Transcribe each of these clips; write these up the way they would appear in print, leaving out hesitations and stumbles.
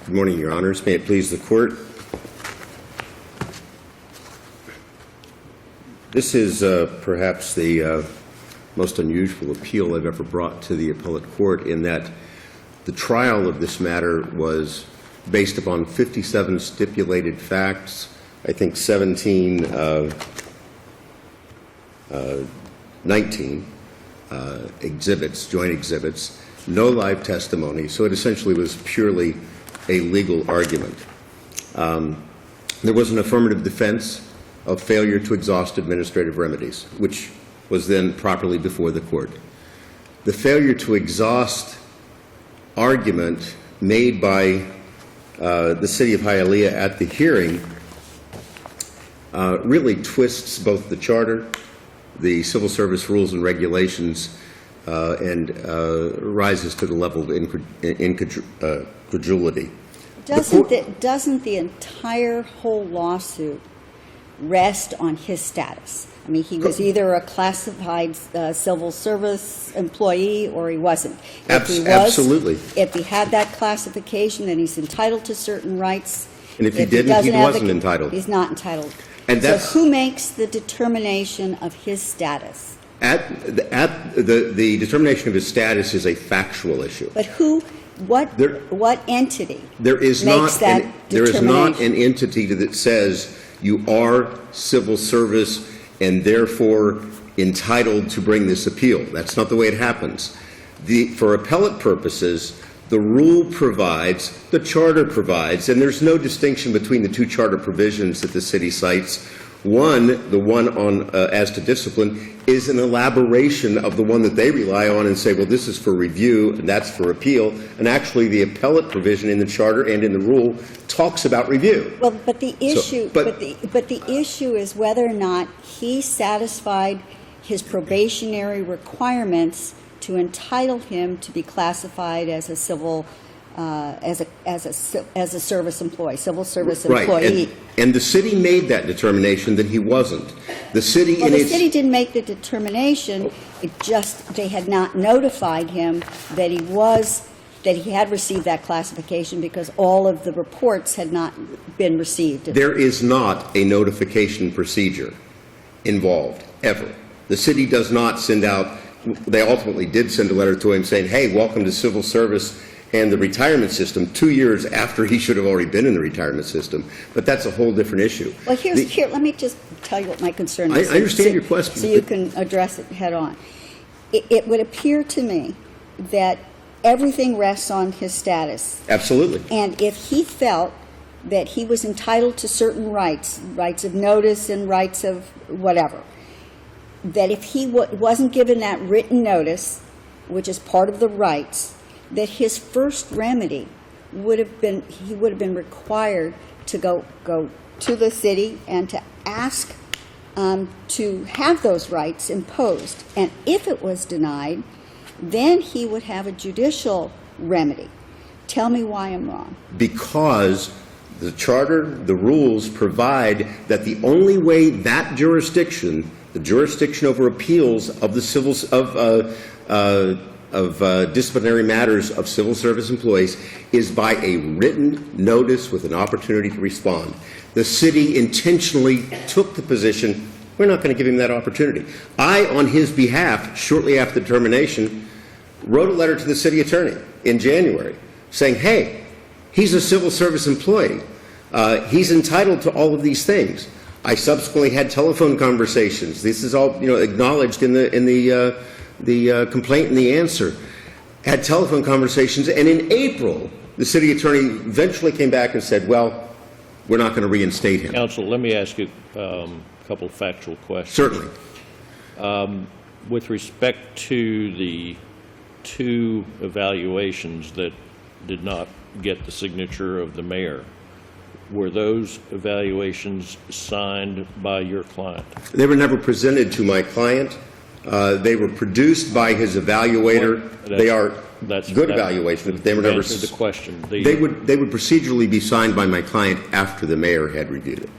Good morning, Your Honors. May it please the Court. This is perhaps the most unusual appeal I've ever brought to the appellate court, in that the trial of this matter was based upon 57 stipulated facts, I think 19 exhibits, joint exhibits, no live testimony, so it essentially was purely a legal argument. There was an affirmative defense of failure to exhaust administrative remedies, which was then properly before the court. The failure to exhaust argument made by the City of Hialeah at the hearing really twists both the charter, the civil service rules and regulations, and rises to the level of incredulity. Doesn't the entire whole lawsuit rest on his status? I mean, he was either a classified civil service employee or he wasn't. Absolutely. If he had that classification, then he's entitled to certain rights. And if he didn't, he wasn't entitled. He's not entitled. And so who makes the determination of his status? The determination of his status is a factual issue. But what entity makes that determination? There is not an entity that says you are civil service and therefore entitled to bring this appeal. That's not the way it happens. For appellate purposes, the rule provides, the charter provides, and there's no distinction between the two charter provisions that the city cites. The one on as to discipline, is an elaboration of the one that they rely on and say, well, this is for review and that's for appeal. And actually, the appellate provision in the charter and in the rule talks about review. Well, but the issue, but the issue is whether or not he satisfied his probationary requirements to entitle him to be classified as a civil, as a service employee, civil service employee. Right, and the city made that determination that he wasn't. The city, the city didn't make the determination. It just, they had not notified him that he had received that classification because all of the reports had not been received. There is not a notification procedure involved, ever. The city does not send out, they ultimately did send a letter to him saying, hey, welcome to civil service and the retirement system 2 years after he should have already been in the retirement system. But that's a whole different issue. Well, here, let me just tell you what my concern is. I understand your question. So you can address it head on. It would appear to me that everything rests on his status. Absolutely. And if he felt that he was entitled to certain rights of notice and rights of whatever, that if he wasn't given that written notice, which is part of the rights, that his first remedy would have been, he would have been required to go to the city and to ask to have those rights imposed. And if it was denied, then he would have a judicial remedy. Tell me why I'm wrong. Because the charter, the rules provide that the only way that jurisdiction, the jurisdiction over appeals of the civil disciplinary matters of civil service employees, is by a written notice with an opportunity to respond. The city intentionally took the position, we're not going to give him that opportunity. I, on his behalf, shortly after the termination, wrote a letter to the city attorney in January saying, hey, he's a civil service employee. He's entitled to all of these things. I subsequently had telephone conversations. This is all acknowledged in the complaint and the answer. Had telephone conversations, and in April, the city attorney eventually came back and said, well, we're not going to reinstate him. Counsel, let me ask you a couple of factual questions. Certainly. With respect to the two evaluations that did not get the signature of the mayor, were those evaluations signed by your client? They were never presented to my client. They were produced by his evaluator. They are good evaluations, but they were never. Answer the question. They would procedurally be signed by my client after the mayor had reviewed it.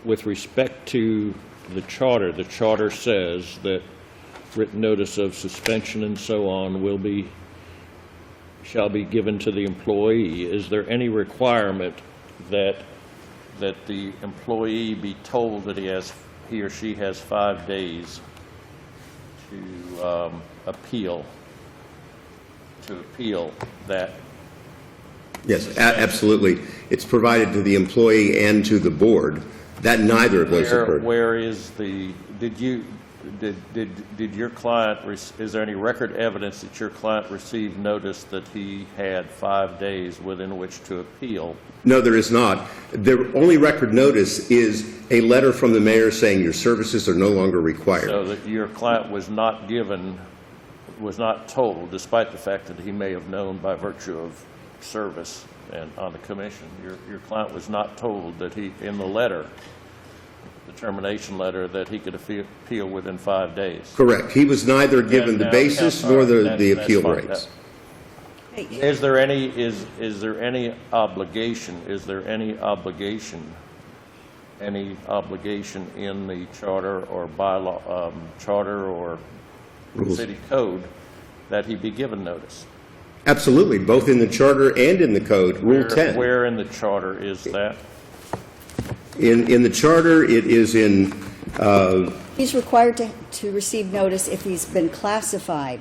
With respect to the charter says that written notice of suspension and so on will be shall be given to the employee. Is there any requirement that the employee be told that he or she has 5 days to appeal that? Yes, absolutely. It's provided to the employee and to the board. That neither of those occurred. Where is did your client, is there any record evidence that your client received notice that he had 5 days within which to appeal? No, there is not. The only record notice is a letter from the mayor saying your services are no longer required. So that your client was not told, despite the fact that he may have known by virtue of service and on the commission, your client was not told that in the letter, the termination letter, that he could appeal within 5 days. Correct. He was neither given the basis nor the appeal rights. Is there any obligation in the charter or bylaw, charter or Rules. city code that he be given notice? Absolutely, both in the charter and in the code. Rule 10. Where in the charter is that? In the charter, it is in, He's required to receive notice if he's been classified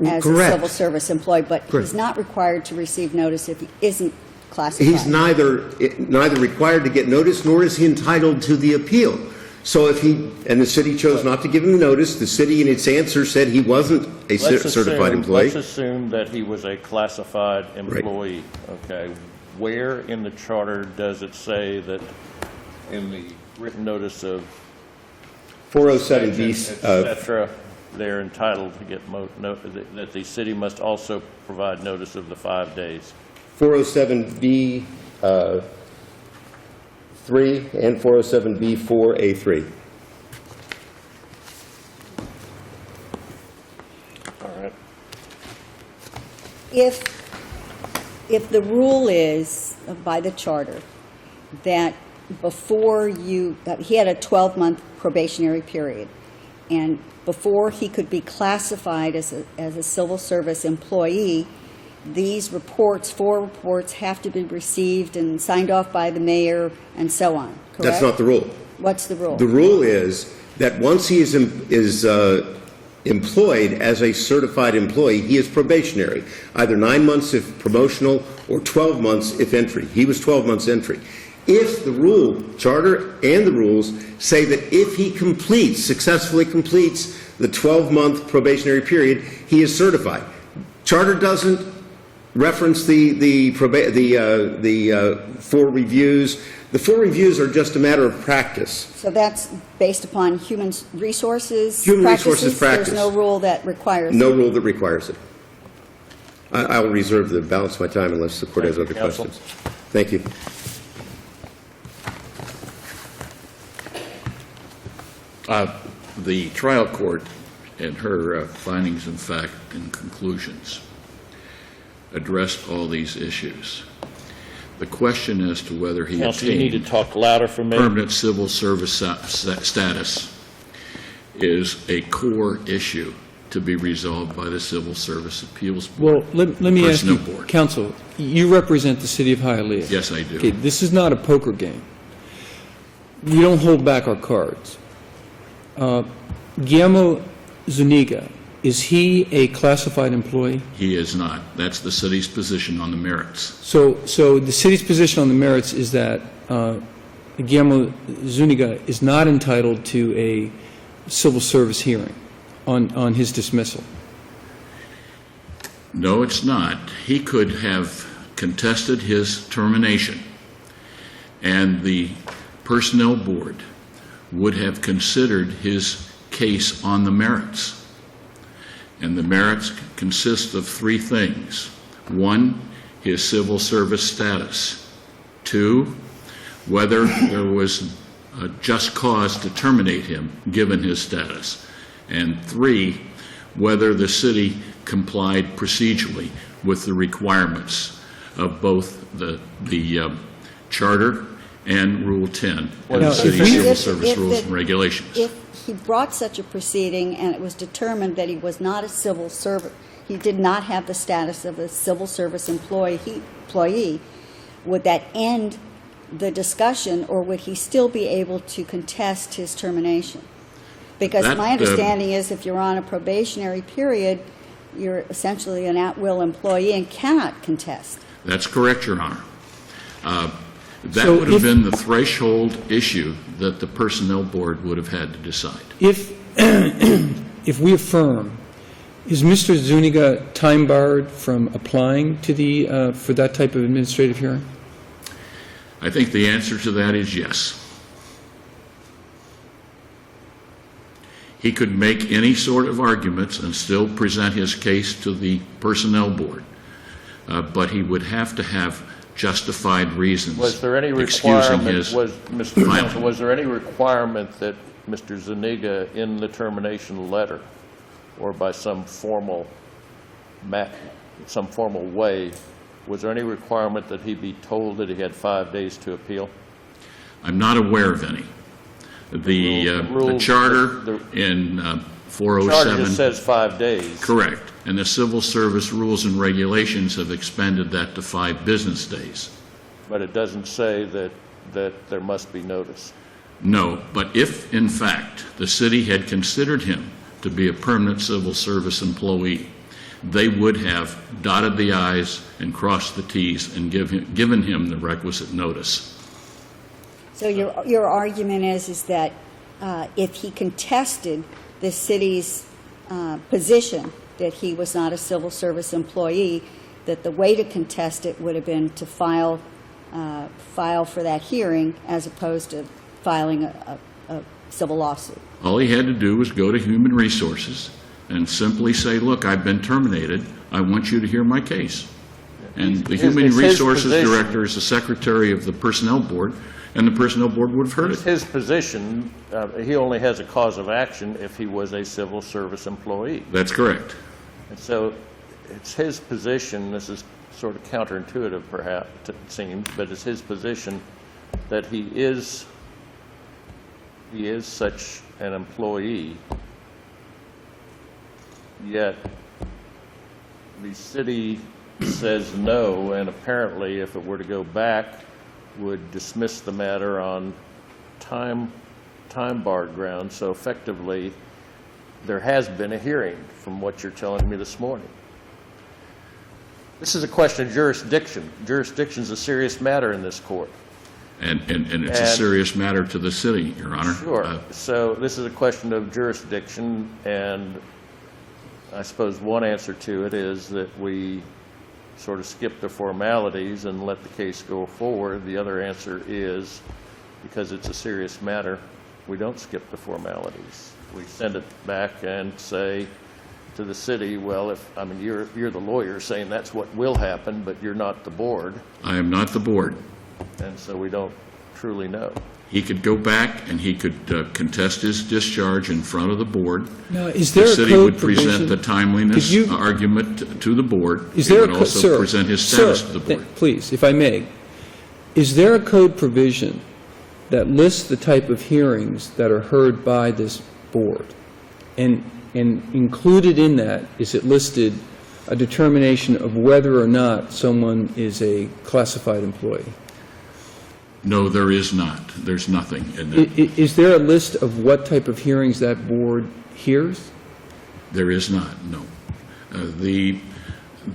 as a Correct. civil service employee, but Correct. he's not required to receive notice if he isn't classified. he's neither required to get notice, nor is he entitled to the appeal. So if and the city chose not to give him the notice, the city in its answer said he wasn't a certified employee. Let's assume that he was a classified employee, okay? Where in the charter does it say that in the written notice of 407B, et cetera, they're entitled to get that the city must also provide notice of the 5 days? 407B 3 and 407B 4A3. All right. If the rule is, by the charter, that before he had a 12-month probationary period, and before he could be classified as a civil service employee, these four reports have to be received and signed off by the mayor and so on, correct? That's not the rule. What's the rule? The rule is that once he is employed as a certified employee, he is probationary, either 9 months if promotional or 12 months if entry. He was 12 months entry. If the charter and the rules say that if he successfully completes the 12-month probationary period, he is certified. Charter doesn't reference the 4 reviews. The 4 reviews are just a matter of practice. So that's based upon human resources Human practices? resources practice. There's no rule that requires No it? rule that requires it. I will reserve the balance of my time unless the court has other Counsel. questions. Thank you. The trial court, in her findings and fact and conclusions, addressed all these issues. The question as to whether he Counsel, you need to obtained talk louder for me. permanent civil service status is a core issue to be resolved by the Civil Service Appeals Board. Well, let me ask you, Personnel Board. counsel, you represent the city of Hialeah. Yes, I do. Okay, this is not a poker game. We don't hold back our cards. Guillermo Zuniga, is he a classified employee? He is not. That's the city's position on the merits. So the city's position on the merits is that Guillermo Zuniga is not entitled to a civil service hearing on his dismissal. No, it's not. He could have contested his termination, and the Personnel Board would have considered his case on the merits. And the merits consist of 3 things. 1, his civil service status. 2, whether there was a just cause to terminate him given his status. And 3, whether the city complied procedurally with the requirements of both the charter and Rule 10 and the city's civil service rules and regulations. If he brought such a proceeding and it was determined that he was not a civil servant, he did not have the status of a civil service employee, would that end the discussion, or would he still be able to contest his termination? Because my understanding is if you're on a probationary period, you're essentially an at-will employee and cannot contest. That's correct, Your Honor. That So would have if- been the threshold issue that the Personnel Board would have had to decide. If, if we affirm, is Mr. Zuniga time barred from applying to the, for that type of administrative hearing? I think the answer to that is yes. He could make any sort of arguments and still present his case to the Personnel Board, but he would have to have justified reasons. Was there any excusing requirement, his Mr. filing. Counsel, was there any requirement that Mr. Zuniga, in the termination letter, or by some formal way, was there any requirement that he be told that he had 5 days to appeal? I'm not aware of any. The rules- charter in Charter 407... just says 5 days. Correct. And the Civil Service Rules and Regulations have expanded that to 5 business days. But it doesn't say that there must be notice. No, but if, in fact, the city had considered him to be a permanent civil service employee, they would have dotted the i's and crossed the t's and given him the requisite notice. So your argument is that if he contested the city's position that he was not a civil service employee, that the way to contest it would have been to file for that hearing as opposed to filing a civil lawsuit. All he had to do was go to Human Resources and simply say, look, I've been terminated. I want you to hear my case. And the Human It's his Resources position. Director is the Secretary of the Personnel Board, and the Personnel Board would have heard It's it. his position, he only has a cause of action if he was a civil service employee. That's correct. And so it's his position, this is sort of counterintuitive perhaps, it seems, but it's his position that he is such an employee, yet the city says no, and apparently if it were to go back, would dismiss the matter on time-barred grounds. So effectively, there has been a hearing from what you're telling me this morning. This is a question of jurisdiction. Jurisdiction is a serious matter in this court. And it's a serious matter to the city, Your Honor. Sure. So this is a question of jurisdiction, and I suppose one answer to it is that we sort of skip the formalities and let the case go forward. The other answer is, because it's a serious matter, we don't skip the formalities. We send it back and say to the city, well, you're the lawyer saying that's what will happen, but you're not the board, I am not the board. and so we don't truly know. He could go back and he could contest his discharge in front of the board. Now, is there The a city code would present provision? the timeliness Could you- argument to the board. Is He there a would co- also sir, present his sir, status to the board. Please, if I may, is there a code provision that lists the type of hearings that are heard by this board? And included in that, is it listed a determination of whether or not someone is a classified employee? No, there is not. There's nothing in that. Is there a list of what type of hearings that board hears? There is not, no.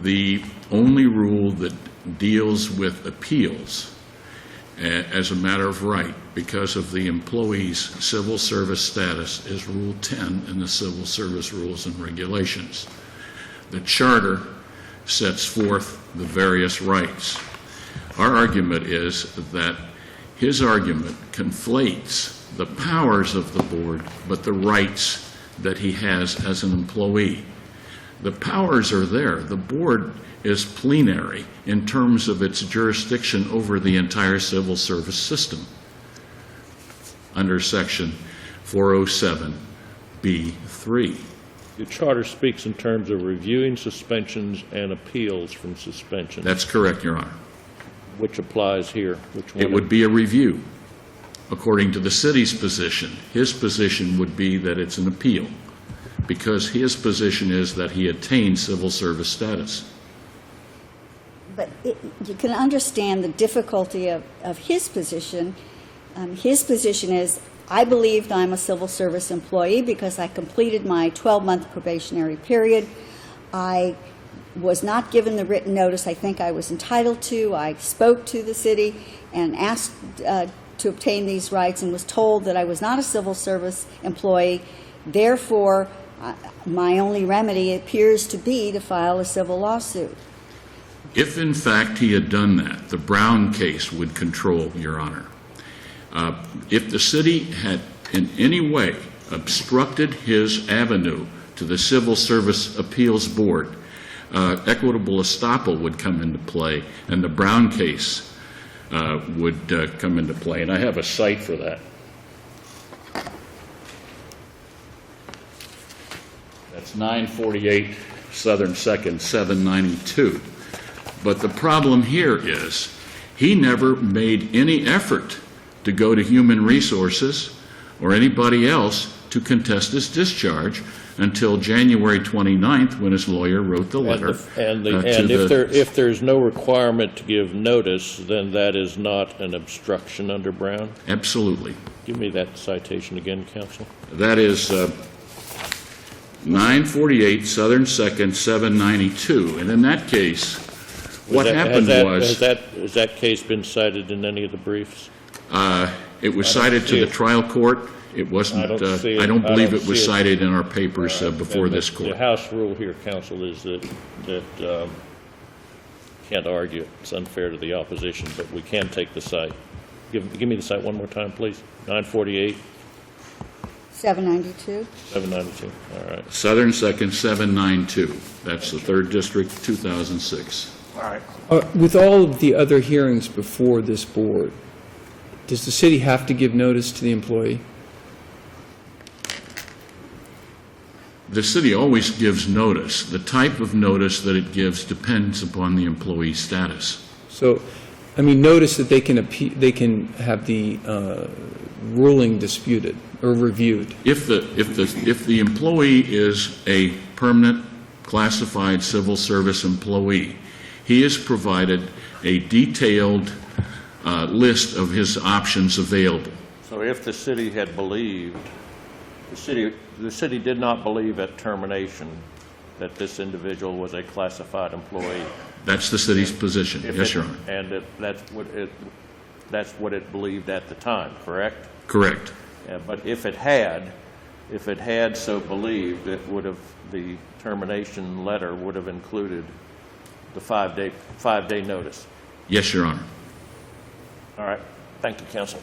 The only rule that deals with appeals as a matter of right because of the employee's civil service status is Rule 10 in the Civil Service Rules and Regulations. The charter sets forth the various rights. Our argument is that his argument conflates the powers of the board, but the rights that he has as an employee. The powers are there. The board is plenary in terms of its jurisdiction over the entire civil service system under Section 407B3. The charter speaks in terms of reviewing suspensions and appeals from suspension. That's correct, Your Honor. Which applies here? Which one? It would be a review, according to the city's position. His position would be that it's an appeal. because his position is that he attained civil service status. But you can understand the difficulty of his position. His position is, I believed I'm a civil service employee because I completed my 12-month probationary period. I was not given the written notice I think I was entitled to. I spoke to the city and asked to obtain these rights and was told that I was not a civil service employee. Therefore, my only remedy appears to be to file a civil lawsuit. If in fact he had done that, the Brown case would control, Your Honor. If the city had in any way obstructed his avenue to the Civil Service Appeals Board, equitable estoppel would come into play, and the Brown case would come into play. And I have a cite for that. That's 948 Southern 2nd, 792. But the problem here is he never made any effort to go to Human Resources or anybody else to contest his discharge until January 29th, when his lawyer wrote the letter. And if there's no requirement to give notice, then that is not an obstruction under Brown? Absolutely. Give me that citation again, counsel. That is 948 Southern 2nd, 792. And in that case, what happened was... Has that case been cited in any of the briefs? It was cited to the trial court. It wasn't, I don't believe it was cited in our papers before this court. The House rule here, counsel, is that can't argue. It's unfair to the opposition, but we can take the cite. Give me the cite one more time, please. 948. 792. 792. All right. Southern 2nd, 792. That's the 3rd District, 2006. All right. With all of the other hearings before this board, does the city have to give notice to the employee? The city always gives notice. The type of notice that it gives depends upon the employee's status. So, I mean, notice that they can have the ruling disputed or reviewed. If the employee is a permanent classified civil service employee, he is provided a detailed list of his options available. So if the city had believed, the city did not believe at termination that this individual was a classified employee. That's the city's position. Yes, Your Honor. And that's what it believed at the time, correct? Correct. Yeah, but if it had so believed, the termination letter would have included the five-day notice. Yes, Your Honor. All right. Thank you, counsel.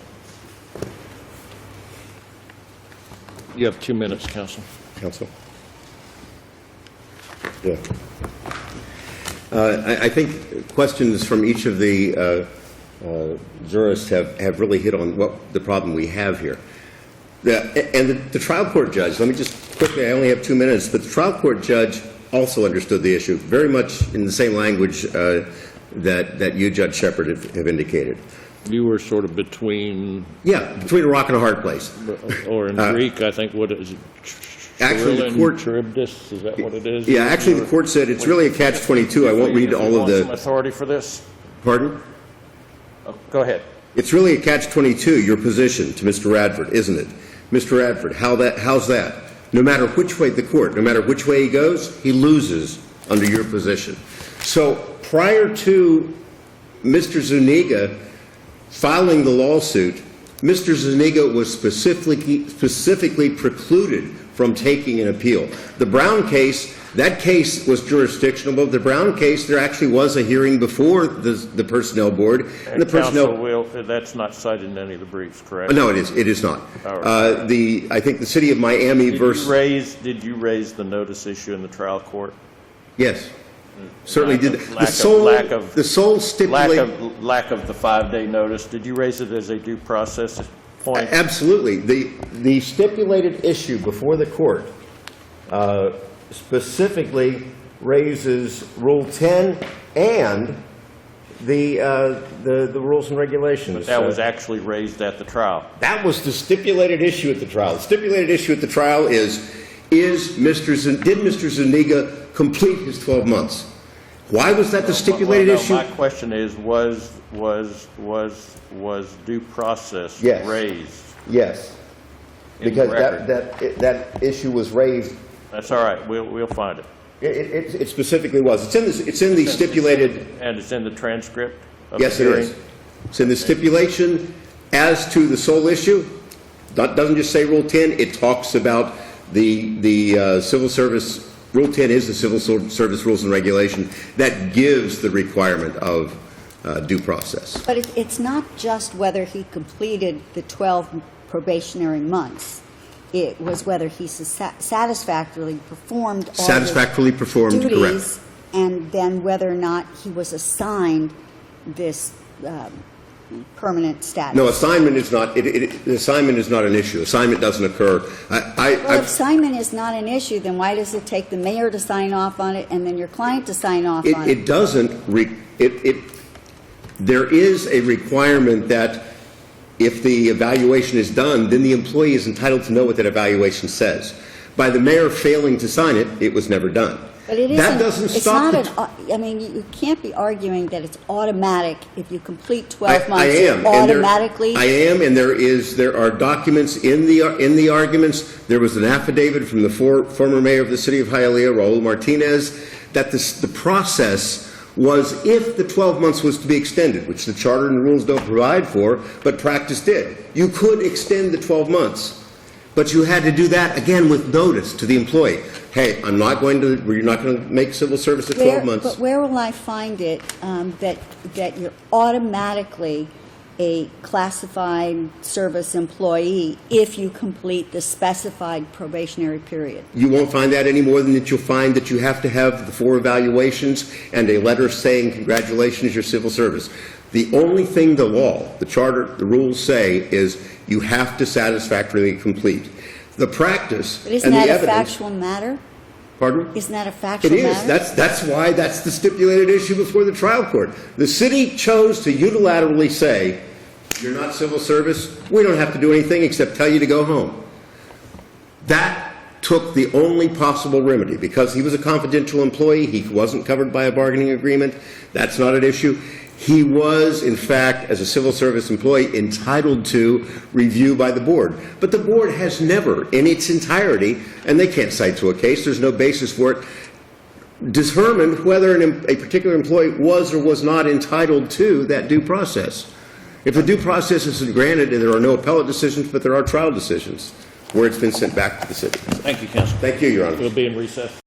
You have 2 minutes, counsel. Counsel? Yeah. I think questions from each of the jurists have really hit on what the problem we have here. The trial court judge, let me just quickly, I only have 2 minutes, but the trial court judge also understood the issue very much in the same language that you, Judge Shepard, have indicated. You were sort of between... Yeah, between a rock and a hard place. Or in Greek, I think, what is it? Actually, the court... Charybdis, is that what it is? Yeah, actually, the court said it's really a catch-22. I won't read all of the... Some authority for this? Pardon? Oh, go ahead. It's really a catch-22, your position, to Mr. Radford, isn't it? Mr. Radford, how's that? No matter which way the court, no matter which way he goes, he loses under your position. So prior to Mr. Zuniga filing the lawsuit, Mr. Zuniga was specifically precluded from taking an appeal. The Brown case, that case was jurisdictional, but the Brown case, there actually was a hearing before the Personnel Board. And the Personnel... that's not cited in any of the briefs, correct? No, it is not. All right. I think the City of Miami versus... Did you raise the notice issue in the trial court? Yes. Certainly did. Lack of the five-day notice. Did you raise it as a due process point? Absolutely. The stipulated issue before the court specifically raises Rule 10 and the rules and regulations. But that was actually raised at the trial. That was the stipulated issue at the trial. The stipulated issue at the trial is did Mr. Zuniga complete his 12 months? Why was that the stipulated Well, no, issue? my question is, was due process Yes. raised? Yes, in because record? that issue was raised. That's all right, we'll find it. It specifically was. It's in the stipulated. And it's in the transcript of the Yes, it hearing? is. It's in the stipulation as to the sole issue. That doesn't just say Rule 10, it talks about the civil service. Rule 10 is the civil service rules and regulation that gives the requirement of due process. But it's not just whether he completed the 12 probationary months. It was whether he satisfactorily performed all Satisfactorily performed, duties, correct. and then whether or not he was assigned this permanent status. No, assignment is not, assignment is not an issue. Assignment doesn't occur. Well, if assignment is not an issue, then why does it take the mayor to sign off on it and then your client to sign off on it? It doesn't, there is a requirement that if the evaluation is done, then the employee is entitled to know what that evaluation says. By the mayor failing to sign it, it was never done. But it That isn't, doesn't it's stop not the I mean, you can't be arguing that it's automatic if you complete 12 I months. am. It automatically. I am, and there are documents in the arguments. There was an affidavit from the former mayor of the City of Hialeah, Raul Martinez, that the process was if the 12 months was to be extended, which the charter and rules don't provide for, but practice did. You could extend the 12 months, but you had to do that, again, with notice to the employee. Hey, you're not going to make civil service at 12 months. But where will I find it that you're automatically a classified service employee if you complete the specified probationary period? You won't find that any more than that you'll find that you have to have the 4 evaluations and a letter saying, congratulations, your civil service. The only thing the law, the charter, the rules say is you have to satisfactorily complete. The practice But isn't and the that a evidence. factual matter? Pardon? Isn't that a It factual is. matter? That's why that's the stipulated issue before the trial court. The city chose to unilaterally say, you're not civil service, we don't have to do anything except tell you to go home. That took the only possible remedy. Because he was a confidential employee, he wasn't covered by a bargaining agreement, that's not an issue. He was, in fact, as a civil service employee, entitled to review by the board. But the board has never, in its entirety, and they can't cite to a case, there's no basis for it, determined whether a particular employee was or was not entitled to that due process. If the due process is granted, there are no appellate decisions, but there are trial decisions where it's been sent back to the city. Thank you, Counsel. Thank you, Your Honor. We'll be in recess.